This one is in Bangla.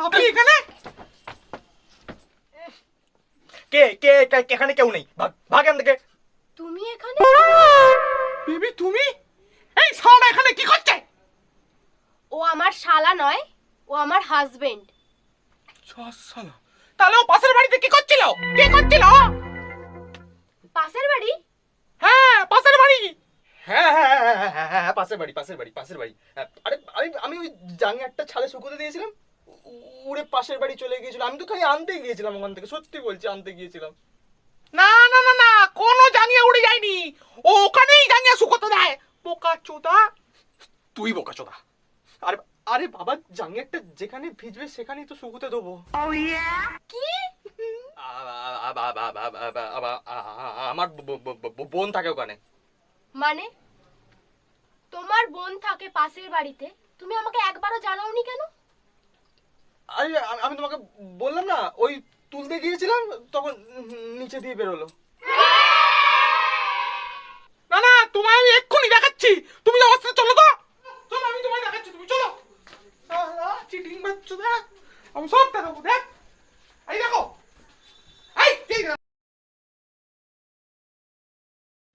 আপনি এখানে? কে কে এখানে কেউ নেই, ভাগ এখান থেকে। তুমি এখানে? বেবি তুমি? এই শালা এখানে কি করছে? ও আমার শালা নয়, ও আমার হাজবেন্ড। শালা, তাহলে ও পাশের বাড়িতে কি করছিল? কি করছিল? পাশের বাড়ি? হ্যাঁ, পাশের বাড়ি। হ্যাঁ, পাশের বাড়ি। আরে আমি ওই জাঙ্গিয়ারটা ছাদে শুকোতে দিয়েছিলাম, উড়ে পাশের বাড়ি চলে গিয়েছিল। আমি তো খালি আনতে গিয়েছিলাম ওখান থেকে, সত্যি বলছি আনতে গিয়েছিলাম। না না না না, কোনো জাঙ্গিয়া উড়ে যায়নি, ও ওখানেই জাঙ্গিয়া শুকোতে দেয়। বোকা চোদা। তুই বোকাচোদা। আরে আরে বাবা, জাঙ্গিয়ারটা যেখানে ভিজবে সেখানেই তো শুকোতে দেবো। কি? আমার বোন থাকে ওখানে। মানে তোমার বোন থাকে পাশের বাড়িতে, তুমি আমাকে একবারও জানাওনি কেন? আরে আমি তোমাকে বললাম না, ওই তুলতে গিয়েছিলাম তখন নিচে দিয়ে বেরোলো। না না, তোমায় আমি এক্ষুনি দেখাচ্ছি, তুমি আমার সাথে চলো তো। চলো, আমি তোমায় দেখাচ্ছি, তুমি চলো। চিটিং বাচ্চা, আমি সব দেখাবো। দেখ, এই দেখো,